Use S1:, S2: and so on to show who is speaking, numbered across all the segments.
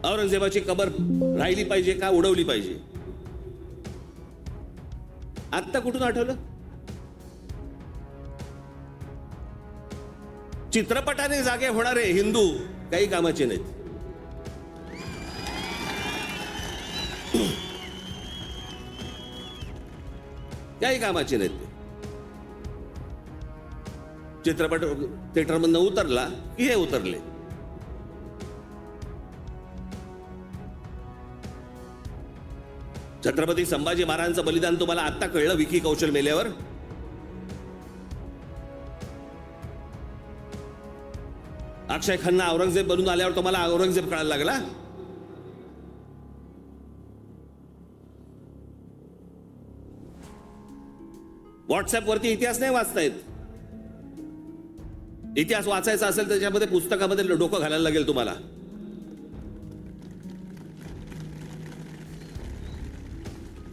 S1: औरंगजेबाची कबर राहिली पाहिजे का उडवली पाहिजे? आत्ता कुठून आठवलं? चित्रपटाने जागे होणारे हिंदू काही कामाचे नाहीत. काही कामाचे नाहीत. चित्रपट थिएटरमधनं उतरला की हे उतरले. छत्रपती संभाजी महाराजांचं बलिदान तुम्हाला आत्ता कळलं विकी कौशल मेल्यावर? अक्षय खन्ना औरंगजेब बनून आल्यावर तुम्हाला औरंगजेब कळायला लागला? व्हॉट्सअप वरती इतिहास नाही वाचता येत. इतिहास वाचायचा असेल त्याच्यामध्ये पुस्तकामध्ये डोकं घालायला लागेल तुम्हाला.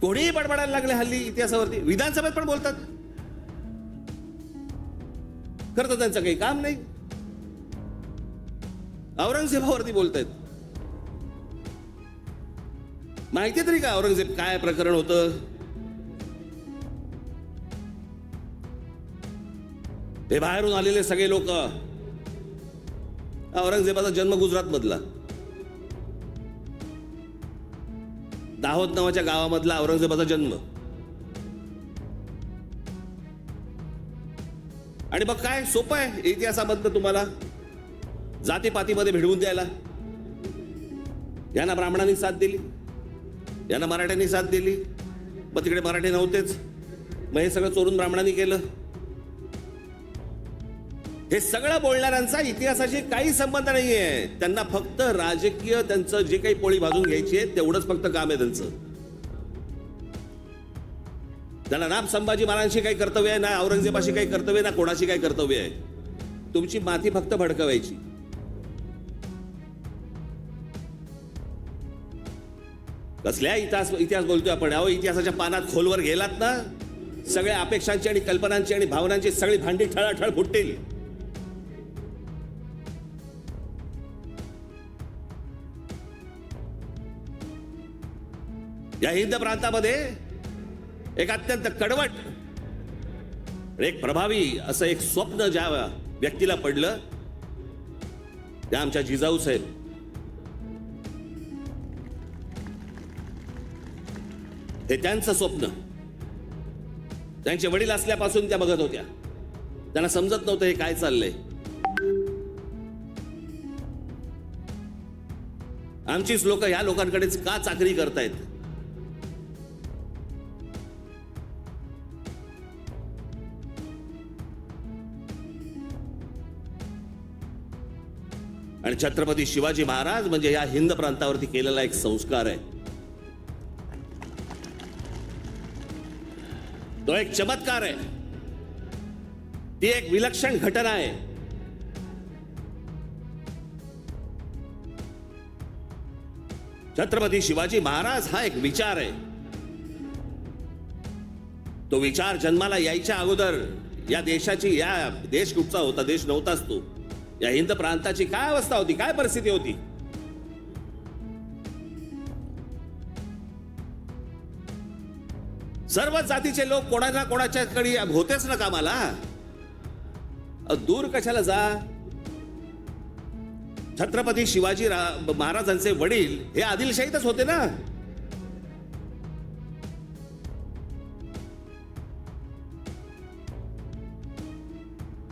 S1: कोणीही बडबडायला लागले हल्ली इतिहासावरती. विधानसभेत पण बोलतात. खरं तर त्यांचं काही काम नाही. औरंगजेबावरती बोलतायत. माहिती तरी का औरंगजेब काय प्रकरण होतं? हे बाहेरून आलेले सगळे लोक. औरंगजेबाचा जन्म गुजरात मधला, दाहोद नावाच्या गावामधला औरंगजेबाचा जन्म. आणि मग काय सोपं आहे इतिहासामधलं तुम्हाला जातीपातीमध्ये भिडवून द्यायला. यांना ब्राह्मणांनी साथ दिली, यांना मराठ्यांनी साथ दिली, मग तिकडे मराठी नव्हतेच, मग हे सगळं चोरून ब्राह्मणांनी केलं. हे सगळं बोलणाऱ्यांचा इतिहासाशी काही संबंध नाहीये. त्यांना फक्त राजकीय त्यांचं जे काही पोळी भाजून घ्यायची आहे तेवढंच फक्त काम आहे त्यांचं. त्यांना ना संभाजी महाराजांशी काही कर्तव्य आहे, ना औरंगजेबाशी काही कर्तव्य, ना कोणाशी काही कर्तव्य आहे. तुमची माती फक्त भडकवायची. कसल्या इतिहास बोलतोय आपण? अहो, इतिहासाच्या पानात खोलवर गेलात ना, सगळ्या अपेक्षांची आणि कल्पनांची आणि भावनांची सगळी भांडी ठळाठळ फुटतील. या हिंद प्रांतामध्ये एक अत्यंत कडवट, एक प्रभावी असं एक स्वप्न ज्या व्यक्तीला पडलं त्या आमच्या जिजाऊ साहेब. हे त्यांचं स्वप्न त्यांचे वडील असल्यापासून त्या बघत होत्या. त्यांना समजत नव्हतं हे काय चाललंय. आमचीच लोक ह्या लोकांकडेच का चाकरी करतायत? आणि छत्रपती शिवाजी महाराज म्हणजे या हिंद प्रांतावरती केलेला एक संस्कार आहे. तो एक चमत्कार आहे. ती एक विलक्षण घटना आहे. छत्रपती शिवाजी महाराज हा एक विचार आहे. तो विचार जन्माला यायच्या अगोदर या देशाची, या देश कुठचा होता? देश नव्हताच तो. या हिंद प्रांताची काय अवस्था होती, काय परिस्थिती होती? सर्व जातीचे लोक कोणाला कोणाच्याकडे होतेच ना कामाला. दूर कशाला जा. छत्रपती शिवाजी महाराजांचे वडील हे आदिलशाहीतच होते ना.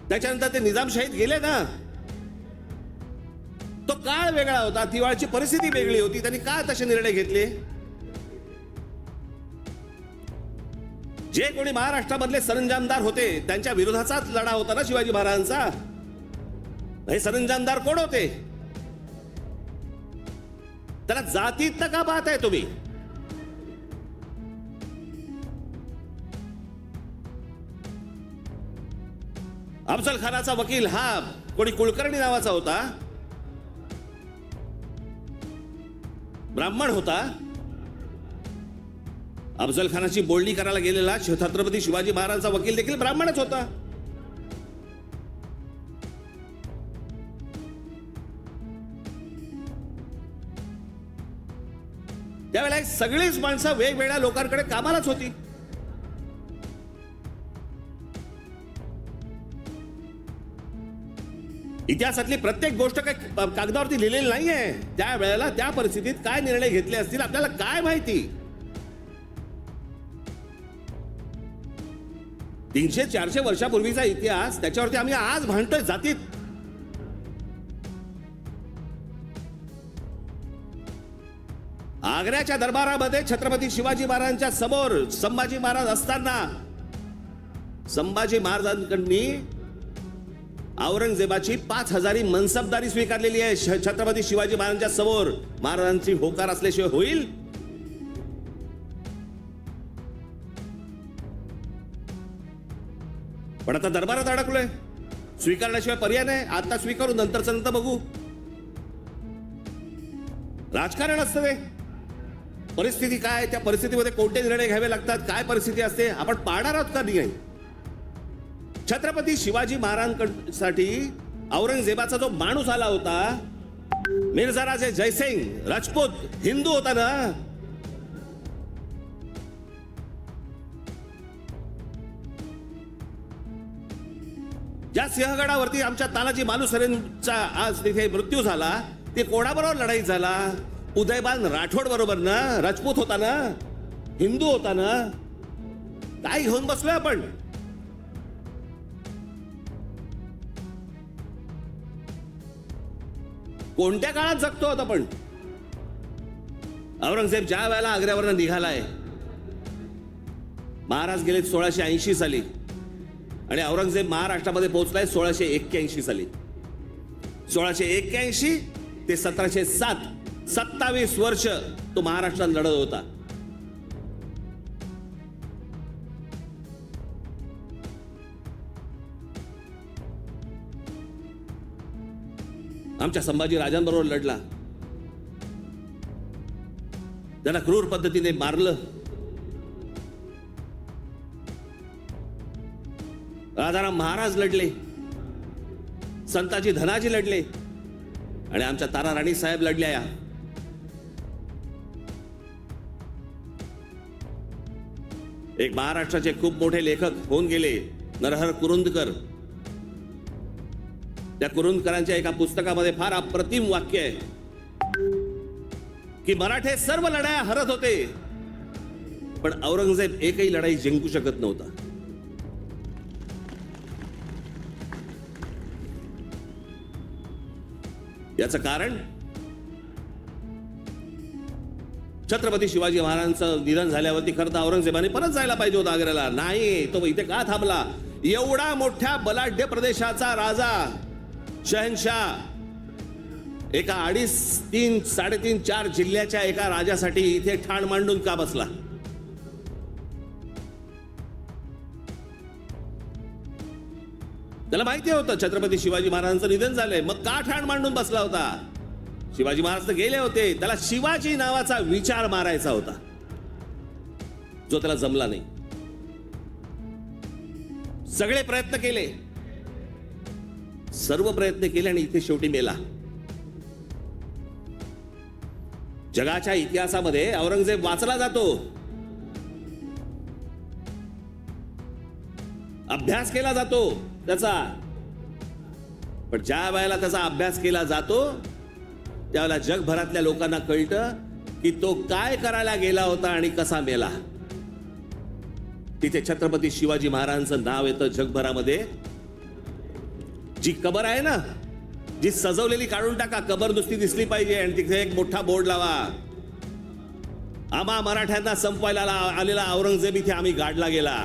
S1: त्याच्यानंतर ते निजामशाहीत गेले ना. तो काळ वेगळा होता, तिवाळची परिस्थिती वेगळी होती. त्यांनी का तसे निर्णय घेतले? जे कोणी महाराष्ट्रामधले सरंजामदार होते त्यांच्या विरोधाचाच लढा होता ना शिवाजी महाराजांचा. हे सरंजामदार कोण होते? त्याला जातीत का पाहताय तुम्ही? अफजल खानाचा वकील हा कोणी कुलकर्णी नावाचा होता, ब्राह्मण होता. अफजल खानाची बोलणी करायला गेलेला छत्रपती शिवाजी महाराजांचा वकील देखील ब्राह्मणच होता. त्यावेळेला ही सगळीच माणसं वेगवेगळ्या लोकांकडे कामालाच होती. इतिहासातली प्रत्येक गोष्ट काही कागदावरती लिहिलेली नाहीये. त्या वेळेला त्या परिस्थितीत काय निर्णय घेतले असतील आपल्याला काय माहिती. 300-400 वर्षापूर्वीचा इतिहास, त्याच्यावरती आम्ही आज भांडतोय जातीत. आग्र्याच्या दरबारामध्ये छत्रपती शिवाजी महाराजांच्या समोर संभाजी महाराज असताना संभाजी महाराजांकडनी औरंगजेबाची 5000 मनसबदारी स्वीकारलेली आहे. छत्रपती शिवाजी महाराजांच्या समोर महाराजांची होकार असल्याशिवाय होईल? पण आता दरबारात अडकलोय, स्वीकारण्याशिवाय पर्याय नाही. आता स्वीकारू, नंतरचं नंतर बघू. राजकारण असतं ते. परिस्थिती काय, त्या परिस्थितीमध्ये कोणते निर्णय घ्यावे लागतात, काय परिस्थिती असते, आपण पाहणार आहोत का नाही. छत्रपती शिवाजी महाराजांसाठी औरंगजेबाचा जो माणूस आला होता, मिर्झा राजे जयसिंग राजपूत हिंदू होता ना. ज्या सिंहगडावरती आमच्या तानाजी मालुसरेंचा आज तिथे मृत्यू झाला, ते कोणाबरोबर लढाई झाला? उदयबान राठोड बरोबर ना. राजपूत होता ना, हिंदू होता ना. काय घेऊन बसलोय आपण? कोणत्या काळात जगतो आहोत आपण? औरंगजेब ज्या वेळेला आग्र्यावरनं निघालाय, महाराज गेले 1680 साली आणि औरंगजेब महाराष्ट्रामध्ये पोहोचलाय 1681 साली. 1681 ते 1707, 27 वर्ष तो महाराष्ट्रात लढत होता. आमच्या संभाजी राजांबरोबर लढला, त्यांना क्रूर पद्धतीने मारलं. राजाराम महाराज लढले, संताजी धनाजी लढले आणि आमच्या तारा राणी साहेब लढल्या. एक महाराष्ट्राचे खूप मोठे लेखक होऊन गेले नरहर कुरुंदकर. त्या कुरुंदकरांच्या एका पुस्तकामध्ये फार अप्रतिम वाक्य आहे की मराठे सर्व लढाया हरत होते, पण औरंगजेब एकही लढाई जिंकू शकत नव्हता. याचं कारण छत्रपती शिवाजी महाराजांचं निधन झाल्यावरती खरं तर औरंगजेबाने परत जायला पाहिजे होता आग्र्याला. नाही, तो इथे का थांबला? एवढा मोठ्या बलाढ्य प्रदेशाचा राजा, शहनशाह, एका 2.5, 3, 3.5, 4 जिल्ह्याच्या एका राजासाठी इथे ठाण मांडून का बसला? त्याला माहिती होतं छत्रपती शिवाजी महाराजांचं निधन झालंय, मग का ठाण मांडून बसला होता? शिवाजी महाराज तर गेले होते, त्याला शिवाजी नावाचा विचार मारायचा होता, जो त्याला जमला नाही. सगळे प्रयत्न केले, सर्व प्रयत्न केले आणि इथे शेवटी मेला. जगाच्या इतिहासामध्ये औरंगजेब वाचला जातो, अभ्यास केला जातो त्याचा. पण ज्या वेळेला त्याचा अभ्यास केला जातो त्यावेळेला जगभरातल्या लोकांना कळतं की तो काय करायला गेला होता आणि कसा मेला. तिथे छत्रपती शिवाजी महाराजांचं नाव येतं जगभरामध्ये. जी कबर आहे ना, जी सजवलेली काढून टाका, कबर नुसती दिसली पाहिजे आणि तिथे एक मोठा बोर्ड लावा, आम्हा मराठ्यांना संपवायला आलेला औरंगजेब इथे आम्ही गाडला गेला.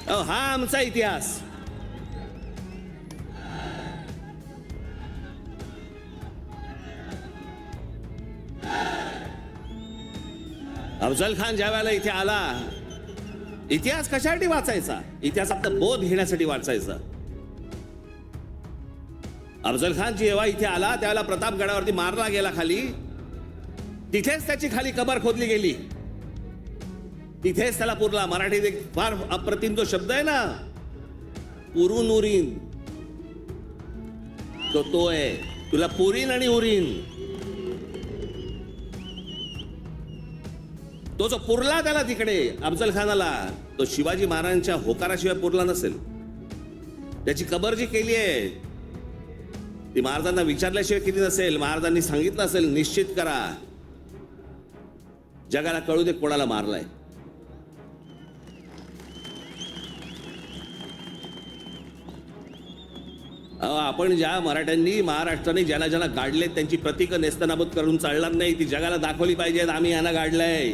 S1: हा आमचा इतिहास. अफजल खान ज्या वेळेला इथे आला, इतिहास कशासाठी वाचायचा? इतिहासात बोध घेण्यासाठी वाचायचा. अफजल खान जेव्हा इथे आला त्यावेळेला प्रतापगडावरती मारला गेला खाली, तिथेच त्याची खाली कबर खोदली गेली, तिथेच त्याला पुरला. मराठीत एक फार अप्रतिम जो शब्द आहे ना, पुरुनुरीन. तो आहे. तुला पुरीन आणि उरीन. तो जो पुरला त्याला तिकडे अफजल खानाला, तो शिवाजी महाराजांच्या होकाराशिवाय पुरला नसेल. त्याची कबर जी केली आहे ती महाराजांना विचारल्याशिवाय केली नसेल. महाराजांनी सांगितलं असेल निश्चित करा, जगाला कळू दे कोणाला मारलाय. आपण ज्या मराठ्यांनी महाराष्ट्राने ज्याला ज्याला गाडले त्यांची प्रतीक नेस्तनाबूत करून चालणार नाही. ती जगाला दाखवली पाहिजेत आम्ही यांना गाडलंय.